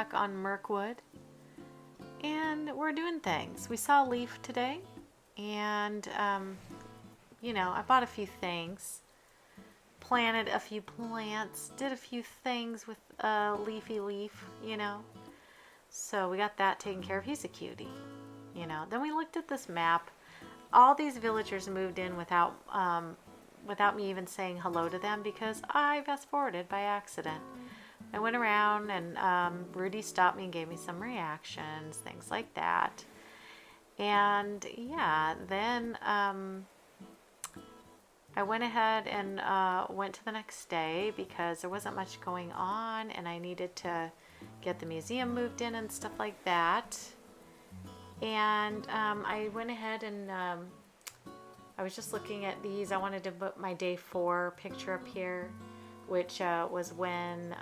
back on Murkwood, and we're doing things. We saw a leaf today, and you know, I bought a few things, planted a few plants, did a few things with a leafy leaf, you know. So we got that taken care of. He's a cutie, you know. Then we looked at this map. All these villagers moved in without me even saying hello to them because I fast forwarded by accident. I went around and Rudy stopped me and gave me some reactions, things like that. And yeah, then I went ahead and went to the next day because there wasn't much going on and I needed to get the museum moved in and stuff like that. And I went ahead and I was just looking at these. I wanted to put my day 4 picture up here, which was when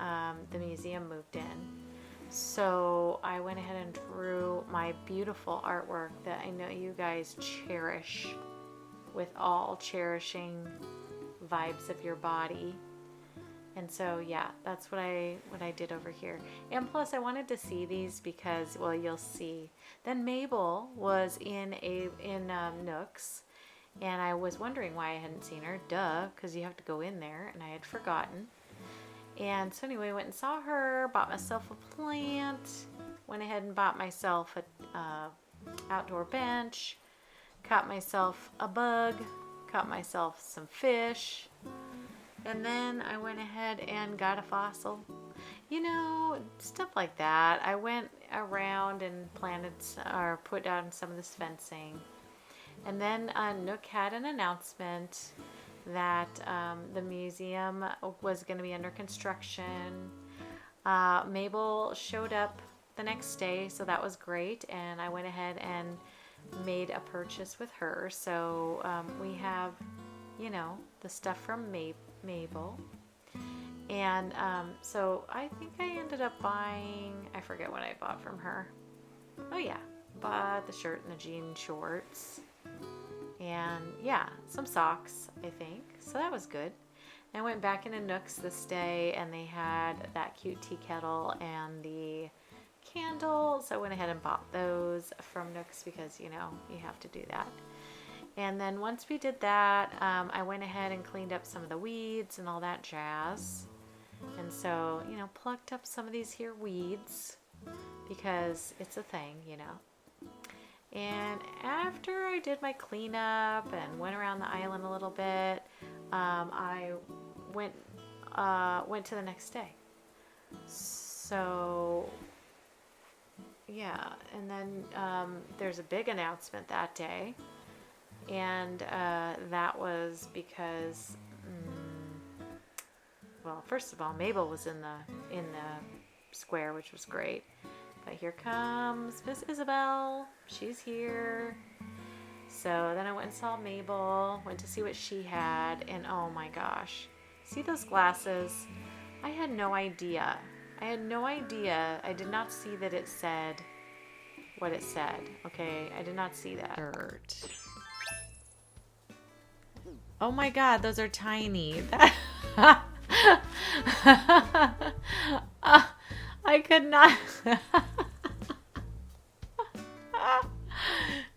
the museum moved in. So I went ahead and drew my beautiful artwork that I know you guys cherish with all cherishing vibes of your body. And so yeah, that's what I did over here. And plus I wanted to see these because, well, you'll see. Then Mabel was in Nooks, and I was wondering why I hadn't seen her. Duh, because you have to go in there, and I had forgotten. And so anyway, I went and saw her, bought myself a plant, went ahead and bought myself a outdoor bench, caught myself a bug, caught myself some fish, and then I went ahead and got a fossil. You know, stuff like that. I went around and planted or put down some of this fencing. And then Nook had an announcement that the museum was going to be under construction. Mabel showed up the next day, so that was great. And I went ahead and made a purchase with her. So we have, you know, the stuff from Mabel. And so I think I ended up buying, I forget what I bought from her. Oh yeah, bought the shirt and the jean shorts. And yeah, some socks, I think. So that was good. I went back into Nooks this day and they had that cute tea kettle and the candles. So I went ahead and bought those from Nooks because, you know, you have to do that. And then once we did that, I went ahead and cleaned up some of the weeds and all that jazz. And so, you know, plucked up some of these here weeds because it's a thing, you know. And after I did my cleanup and went around the island a little bit, I went to the next day. So yeah, and then there's a big announcement that day, and that was because, well, first of all, Mabel was in the square, which was great. But here comes Miss Isabelle. She's here. So then I went and saw Mabel, went to see what she had, and oh my gosh. See those glasses? I had no idea. I did not see that it said what it said. Okay, I did not see that. Dirt. Oh my god, those are tiny. I could not.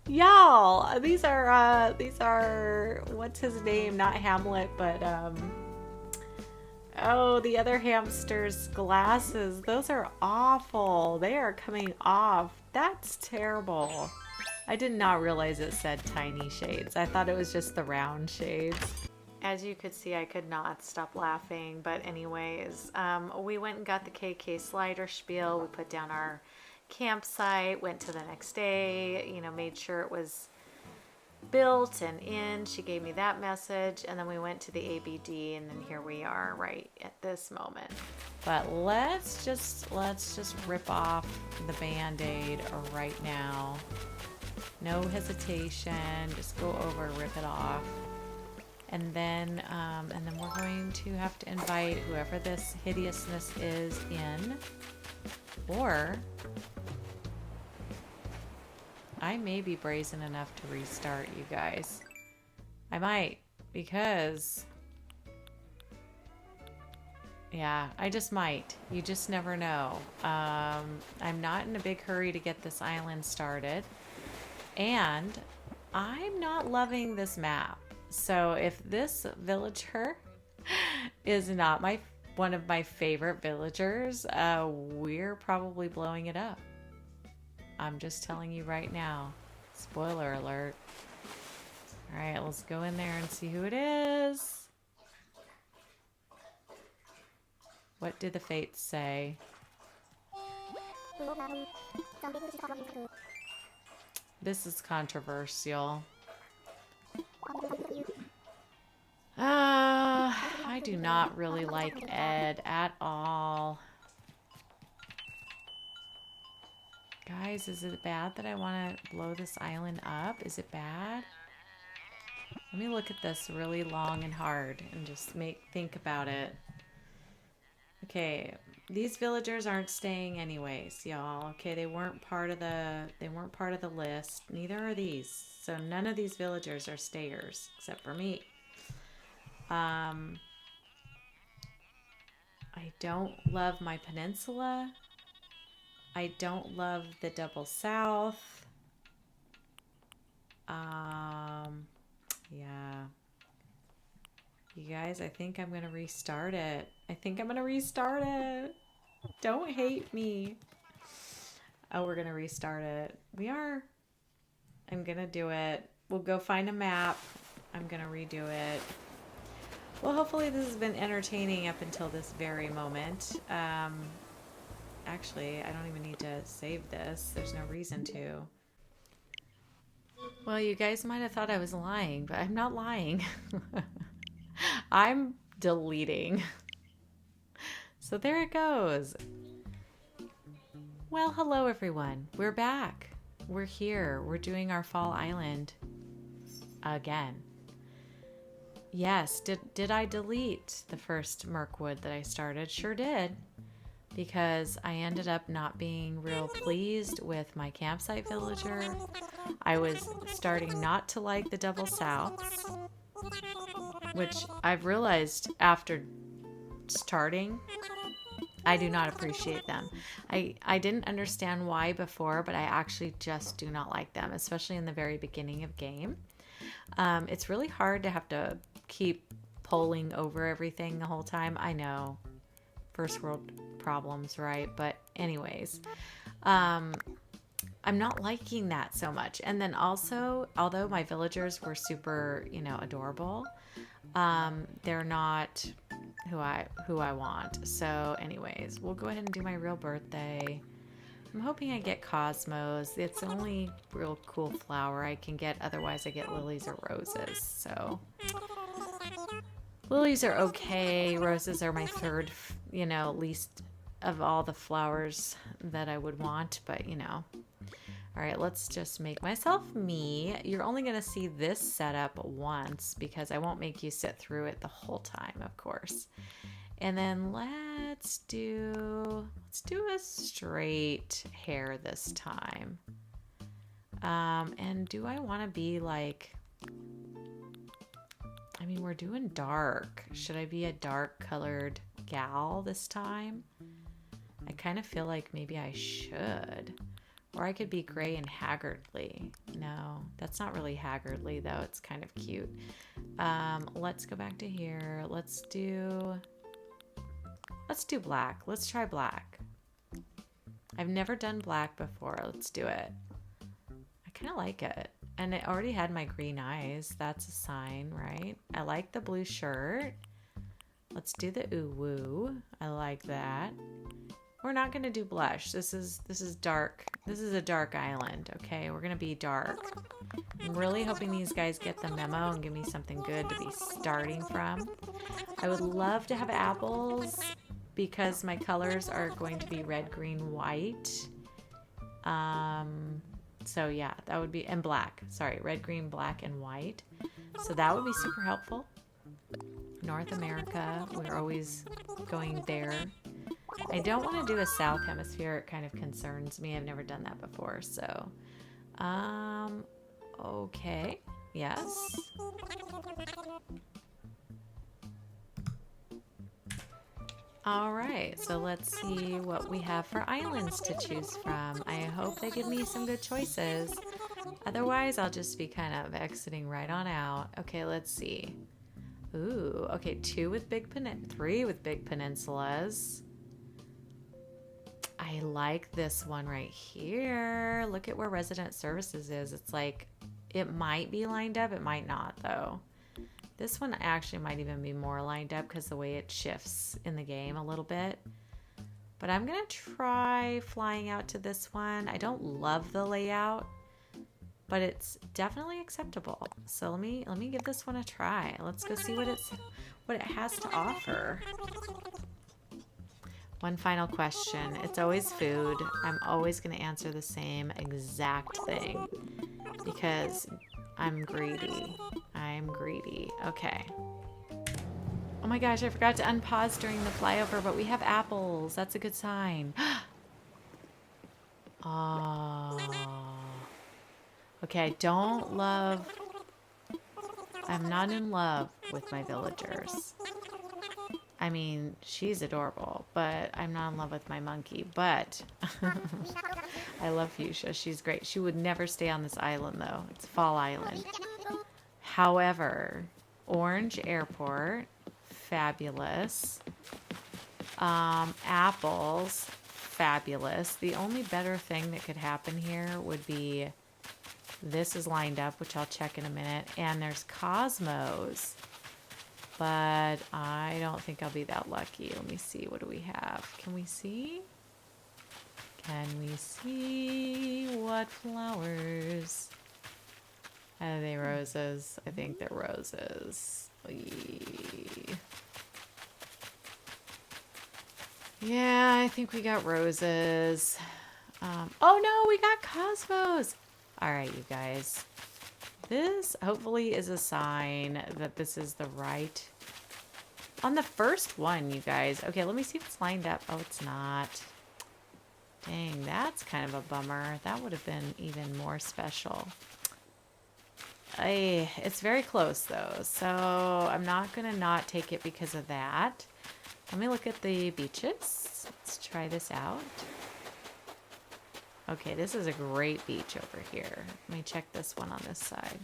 Y'all, these are what's his name? Not Hamlet, but oh, the other hamster's glasses. Those are awful. They are coming off. That's terrible. I did not realize it said tiny shades. I thought it was just the round shades. As you could see, I could not stop laughing. But anyways, we went and got the KK slider spiel. We put down our campsite, went to the next day, you know, made sure it was built and in. She gave me that message. And then we went to the ABD, and then here we are right at this moment. But let's just rip off the Band-Aid right now. No hesitation. Just go over, rip it off. And then we're going to have to invite whoever this hideousness is in. Or I may be brazen enough to restart, you guys. I might, because Yeah, I just might. You just never know. I'm not in a big hurry to get this island started. And I'm not loving this map. So if this villager is not one of my favorite villagers, we're probably blowing it up. I'm just telling you right now. Spoiler alert. All right, let's go in there and see who it is. What did the fates say? This is controversial. I do not really like Ed at all. Guys, is it bad that I want to blow this island up? Is it bad? Let me look at this really long and hard and just think about it. Okay, these villagers aren't staying anyways, y'all. Okay, they weren't part of the list. Neither are these. So none of these villagers are stayers except for me. I don't love my peninsula. I don't love the double south. Yeah. You guys, I think I'm going to restart it. Don't hate me. Oh, we're going to restart it. I'm going to do it. We'll go find a map. I'm going to redo it. Well, hopefully this has been entertaining up until this very moment. Actually, I don't even need to save this. There's no reason to. Well, you guys might have thought I was lying, but I'm not lying. I'm deleting. So there it goes. Well, hello everyone. We're back. We're here. We're doing our Fall Island again. Yes, did I delete the first Murkwood that I started? Sure did. Because I ended up not being real pleased with my campsite villager. I was starting not to like the double souths, which I've realized after starting, I do not appreciate them. I didn't understand why before, but I actually just do not like them, especially in the very beginning of game. It's really hard to have to keep polling over everything the whole time. I know. First world problems, right? But anyways, I'm not liking that so much. And then also, although my villagers were super, adorable, they're not who I want. So anyways, we'll go ahead and do my real birthday. I'm hoping I get cosmos. It's the only real cool flower I can get. Otherwise I get lilies or roses. So lilies are okay. Roses are my third, least of all the flowers that I would want. But, All right, let's just make myself me. You're only going to see this setup once because I won't make you sit through it the whole time, of course. And then let's do a straight hair this time. And do I want to be like... we're doing dark. Should I be a dark colored gal this time? I kind of feel like maybe I should. Or I could be gray and haggardly. No, that's not really haggardly though. It's kind of cute. Let's go back to here. Let's do black. Let's try black. I've never done black before. Let's do it. I kind of like it. And it already had my green eyes. That's a sign, right? I like the blue shirt. Let's do the ooh woo. I like that. We're not going to do blush. This is dark. This is a dark island, okay? We're going to be dark. I'm really hoping these guys get the memo and give me something good to be starting from. I would love to have apples because my colors are going to be red, green, white. So yeah, that would be, and black. Sorry, red, green, black, and white. So that would be super helpful. North America, we're always going there. I don't want to do a South Hemisphere. It kind of concerns me. I've never done that before. So, okay. Yes. All right, so let's see what we have for islands to choose from. I hope they give me some good choices. Otherwise, I'll just be kind of exiting right on out. Okay, let's see. Ooh, okay, 3 with big peninsulas. I like this one right here. Look at where resident services is. It's like, it might be lined up. It might not, though. This one actually might even be more lined up because the way it shifts in the game a little bit. But I'm going to try flying out to this one. I don't love the layout, but it's definitely acceptable. So let me give this one a try. Let's go see what it has to offer. One final question. It's always food. I'm always going to answer the same exact thing because I'm greedy. I'm greedy. Okay. Oh my gosh, I forgot to unpause during the flyover, but we have apples. That's a good sign. Oh. Okay, I'm not in love with my villagers. I mean, she's adorable, but I'm not in love with my monkey. But I love Fuchsia. She's great. She would never stay on this island, though. It's Fall Island. However, Orange Airport, fabulous. Apples, fabulous. The only better thing that could happen here would be this is lined up, which I'll check in a minute. And there's Cosmos. But I don't think I'll be that lucky. Let me see. What do we have? Can we see? Can we see what flowers? Are they roses? I think they're roses. Yeah, I think we got roses. Oh no, we got Cosmos. All right, you guys. This hopefully is a sign that this is the right. On the first one, you guys. Okay, let me see if it's lined up. Oh, it's not. Dang, that's kind of a bummer. That would have been even more special. It's very close, though. So I'm not going to not take it because of that. Let me look at the beaches. Let's try this out. Okay, this is a great beach over here. Let me check this one on this side.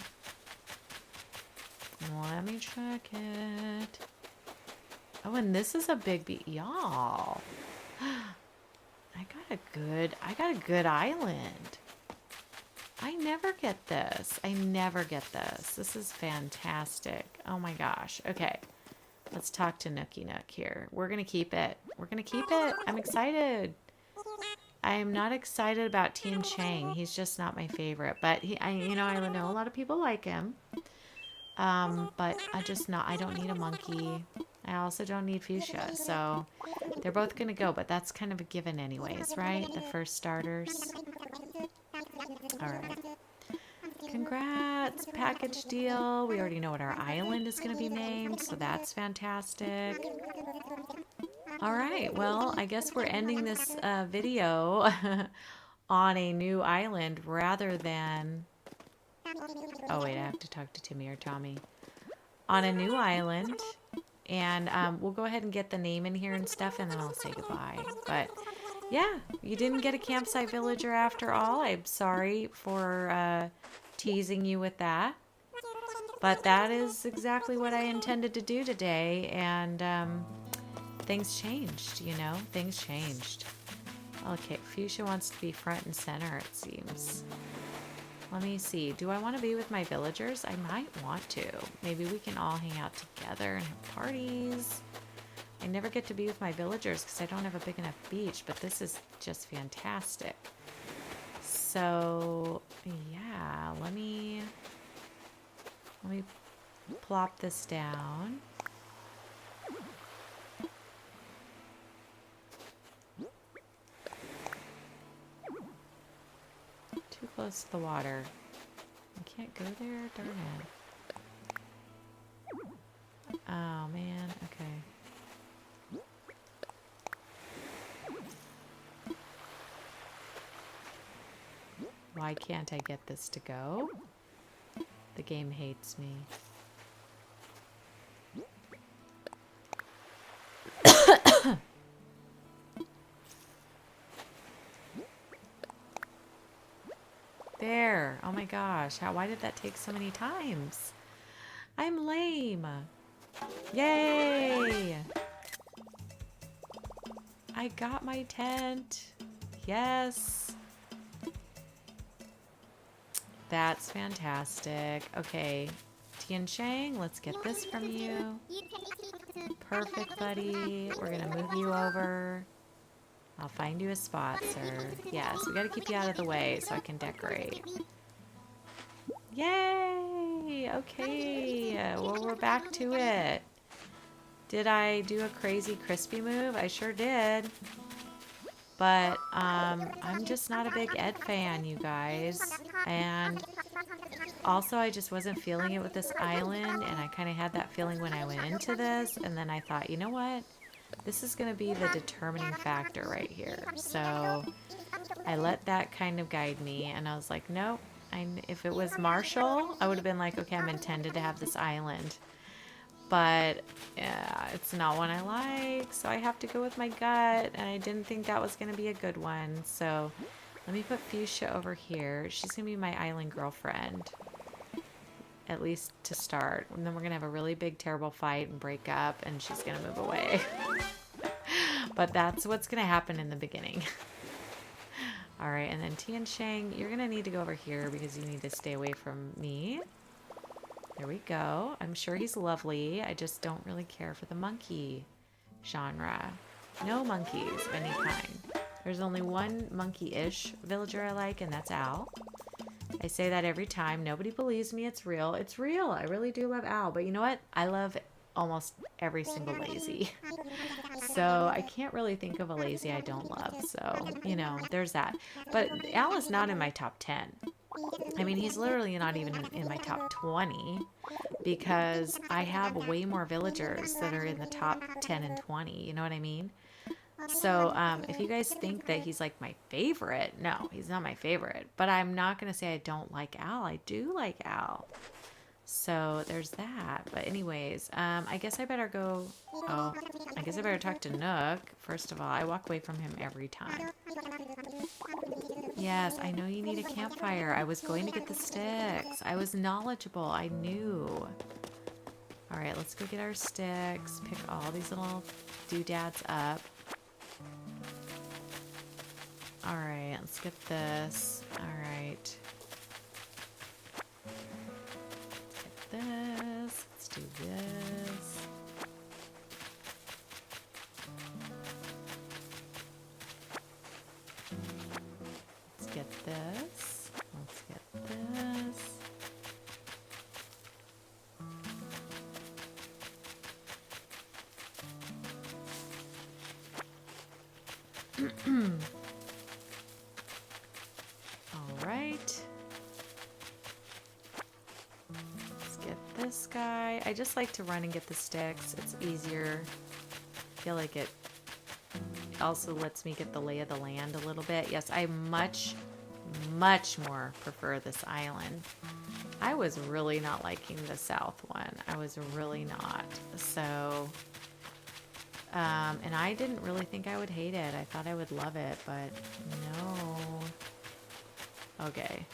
Let me check it. Oh, and this is a big beach. Y'all. I got a good island. I never get this. I never get this. This is fantastic. Oh my gosh. Okay. Let's talk to Nookie Nook here. We're going to keep it. We're going to keep it. I'm excited. I am not excited about Team Chang. He's just not my favorite. But I know a lot of people like him. But I don't need a monkey. I also don't need Fuchsia. So they're both going to go. But that's kind of a given anyways, right? The first starters. All right. Congrats. Package deal. We already know what our island is going to be named. So that's fantastic. All right, well, I guess we're ending this video on a new island rather than... Oh, wait, I have to talk to Timmy or Tommy. On a new island, and we'll go ahead and get the name in here and stuff, and then I'll say goodbye. But, yeah, you didn't get a campsite villager after all. I'm sorry for teasing you with that. But that is exactly what I intended to do today, and... things changed, things changed. Okay, Fuchsia wants to be front and center, it seems. Let me see. Do I want to be with my villagers? I might want to. Maybe we can all hang out together and have parties. I never get to be with my villagers because I don't have a big enough beach, but this is just fantastic. So, yeah, let me plop this down. Too close to the water. I can't go there? Darn it. Oh, man. Okay. Why can't I get this to go? The game hates me. There. Oh my gosh. Why did that take so many times? I'm lame. Yay! I got my tent. Yes. That's fantastic. Okay. Tian Shang, let's get this from you. Perfect, buddy. We're going to move you over. I'll find you a spot, sir. Yes, we got to keep you out of the way so I can decorate. Yay! Okay. Well, we're back to it. Did I do a crazy crispy move? I sure did. But I'm just not a big Ed fan, you guys. And also, I just wasn't feeling it with this island. And I kind of had that feeling when I went into this. And then I thought, you know what? This is going to be the determining factor right here. So I let that kind of guide me. And I was like, nope. If it was Marshall, I would have been like, okay, I'm intended to have this island. But it's not one I like, so I have to go with my gut, and I didn't think that was going to be a good one. So let me put Fuchsia over here. She's going to be my island girlfriend, at least to start. And then we're going to have a really big, terrible fight and break up, and she's going to move away. But that's what's going to happen in the beginning. All right, and then Tian Shang, you're going to need to go over here because you need to stay away from me. There we go. I'm sure he's lovely. I just don't really care for the monkey genre. No monkeys of any kind. There's only one monkey-ish villager I like, and that's Al. I say that every time. Nobody believes me. It's real. It's real. I really do love Al. But you know what? I love almost every single lazy. So I can't really think of a lazy I don't love. So, you know, there's that. But Al is not in my top 10. I mean, he's literally not even in my top 20 because I have way more villagers that are in the top 10 and 20. You know what I mean? So if you guys think that he's like my favorite, no, he's not my favorite. But I'm not going to say I don't like Al. I do like Al. So there's that. But anyways, I guess I better go. Oh, I guess I better talk to Nook. First of all, I walk away from him every time. Yes, I know you need a campfire. I was going to get the sticks. I was knowledgeable. I knew. All right, let's go get our sticks. Pick all these little doodads up. All right, let's get this. All right. This. Let's do this. Let's get this. Let's get this. All right. This guy. I just like to run and get the sticks. It's easier. I feel like it also lets me get the lay of the land a little bit. Yes, I much more prefer this island. I was really not liking the south one. I was really not. So, and I didn't really think I would hate it. I thought I would love it, but no. Okay.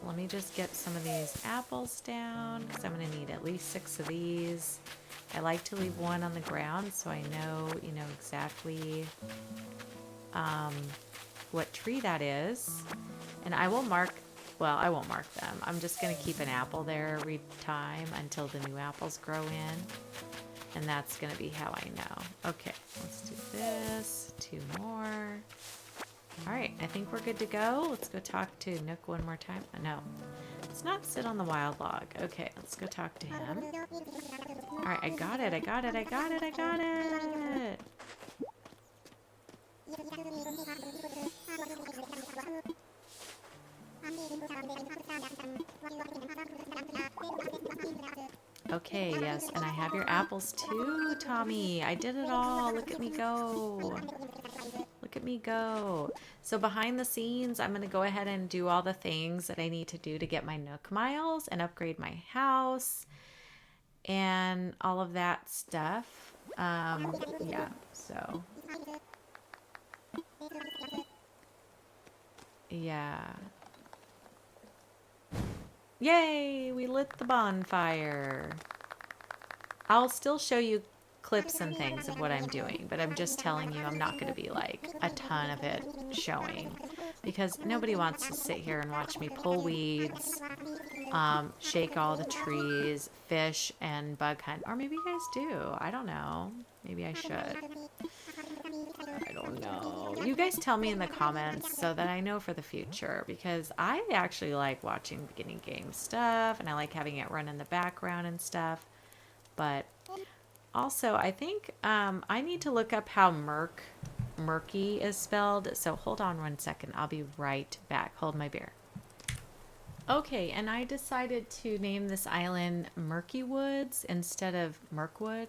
Let me just get some of these apples down because I'm going to need at least 6 of these. I like to leave one on the ground so I know, you know, exactly what tree that is. And I will mark, well, I won't mark them. I'm just going to keep an apple there every time until the new apples grow in. And that's going to be how I know. Okay, let's do this. 2 more. All right, I think we're good to go. Let's go talk to Nook one more time. No, let's not sit on the wild log. Okay, let's go talk to him. All right, I got it. Okay, yes, and I have your apples too, Tommy. I did it all. Look at me go. Look at me go. So behind the scenes, I'm going to go ahead and do all the things that I need to do to get my Nook miles and upgrade my house and all of that stuff. Yeah, so. Yeah. Yay, we lit the bonfire. I'll still show you clips and things of what I'm doing, but I'm just telling you I'm not going to be like a ton of it showing because nobody wants to sit here and watch me pull weeds, shake all the trees, fish, and bug hunt. Or maybe you guys do. I don't know. Maybe I should. I don't know. You guys tell me in the comments so that I know for the future, because I actually like watching beginning game stuff and I like having it run in the background and stuff. But also, I think I need to look up how murky is spelled. So hold on 1 second. I'll be right back. Hold my beer. Okay, and I decided to name this island Murky Woods instead of Murkwood.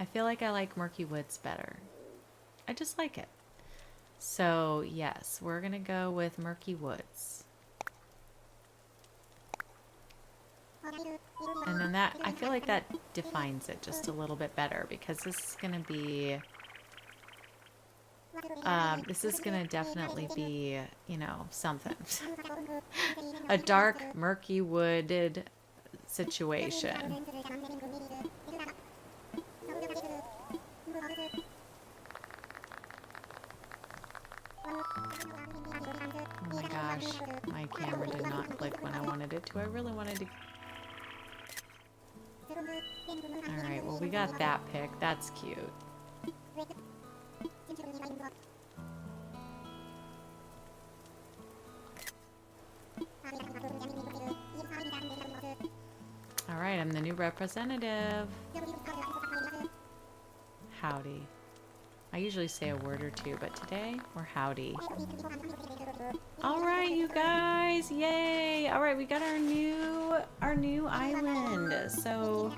I feel like I like Murky Woods better. I just like it. So yes, we're going to go with Murky Woods. And then that, I feel like that defines it just a little bit better, because this is going to be, definitely be, you know, something. A dark, murky, wooded situation. Oh my gosh, my camera did not click when I wanted it to. I really wanted to. Alright, well we got that pic. That's cute. Alright, I'm the new representative. Howdy. I usually say a word or two, but today we're howdy. Alright, you guys, yay! Alright, we got our new island. So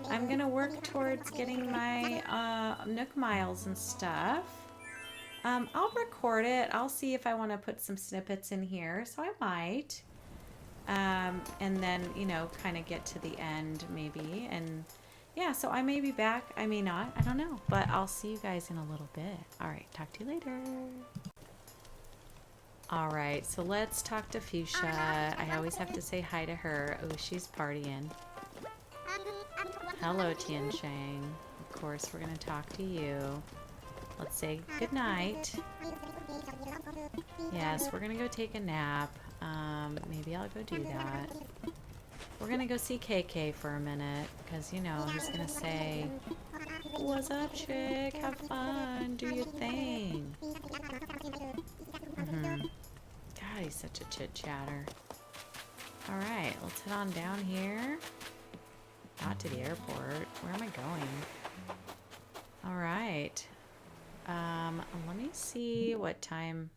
I'm gonna work towards getting my Nook miles and stuff. I'll record it. I'll see if I want to put some snippets in here, so I might. And then, you know, kind of get to the end maybe, and yeah, so I may be back, I may not, I don't know, but I'll see you guys in a little bit. All right, talk to you later. All right, so let's talk to Fuchsia. I always have to say hi to her. Oh, she's partying. Hello, Tian Shang. Of course, we're gonna talk to you. Let's say good night. Yes, we're gonna go take a nap. Maybe I'll go do that. We're gonna go see KK for a minute, because, you know, he's gonna say, what's up, chick? Have fun. Do your thing. God, he's such a chit-chatter. Alright, let's head on down here. Not to the airport. Where am I going? Alright. Let me see what time.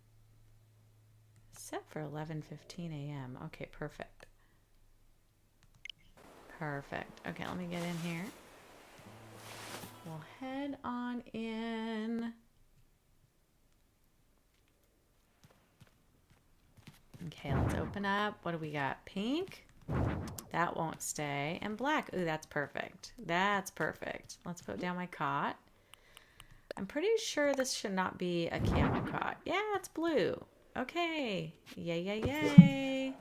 Set for 11:15 a.m. Okay, perfect. Perfect. Okay, let me get in here. We'll head on in. Okay, let's open up. What do we got? Pink? That won't stay. And black. Ooh, that's perfect. That's perfect. Let's put down my cot. I'm pretty sure this should not be a camel cot. Yeah, it's blue. Okay. Yay, yay, yay.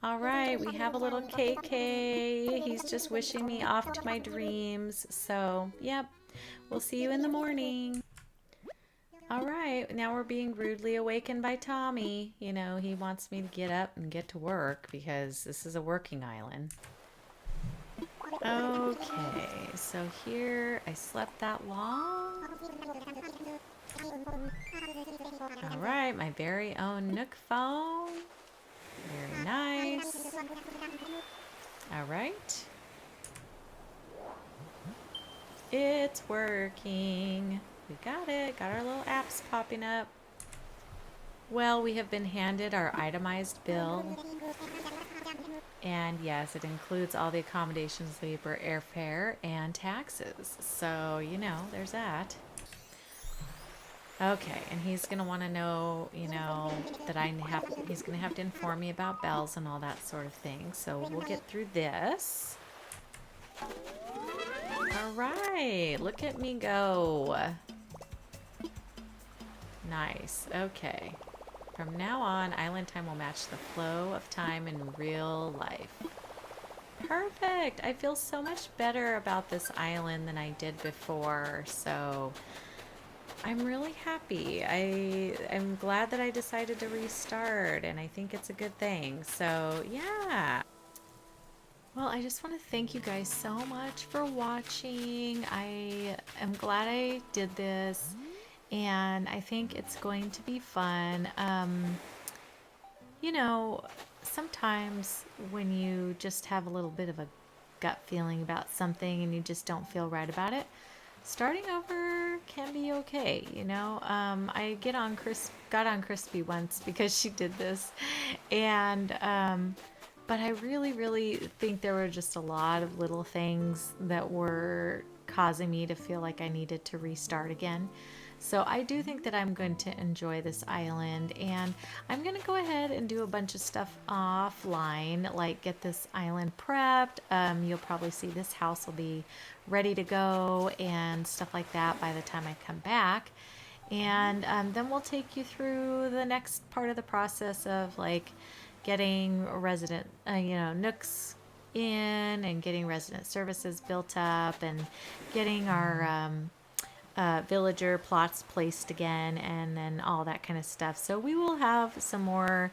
All right, we have a little KK. He's just wishing me off to my dreams. So, yep, we'll see you in the morning. All right, now we're being rudely awakened by Tommy. You know, he wants me to get up and get to work because this is a working island. Okay, so here I slept that long. All right, my very own Nook phone. Very nice. All right. It's working. We got it. Got our little apps popping up. Well, we have been handed our itemized bill. And yes, it includes all the accommodations, labor, airfare, and taxes. So, you know, there's that. Okay, and he's going to want to know, you know, that he's going to have to inform me about bells and all that sort of thing. So we'll get through this. All right, look at me go. Nice, okay. From now on, island time will match the flow of time in real life. Perfect. I feel so much better about this island than I did before. So I'm really happy. I'm glad that I decided to restart, and I think it's a good thing. So yeah. Well, I just want to thank you guys so much for watching. I am glad I did this, and I think it's going to be fun. You know, sometimes when you just have a little bit of a gut feeling about something and you just don't feel right about it, starting over can be okay. I got on Crispy once because she did this, and but I really, really think there were just a lot of little things that were causing me to feel like I needed to restart again. So I do think that I'm going to enjoy this island, and I'm going to go ahead and do a bunch of stuff offline, like get this island prepped. You'll probably see this house will be ready to go and stuff like that by the time I come back. And then we'll take you through the next part of the process of like getting resident, nooks in and getting resident services built up and getting our villager plots placed again, and then all that kind of stuff. So we will have some more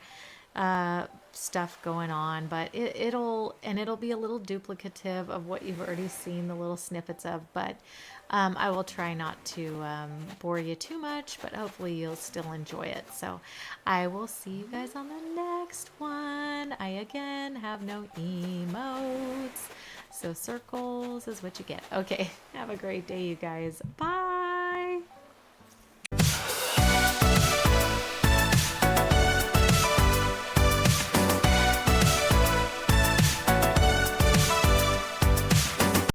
stuff going on, but it'll be a little duplicative of what you've already seen the little snippets of, but I will try not to bore you too much, but hopefully you'll still enjoy it. So I will see you guys on the next one. I again have no emotes, so circles is what you get. Okay, have a great day, you guys. Bye.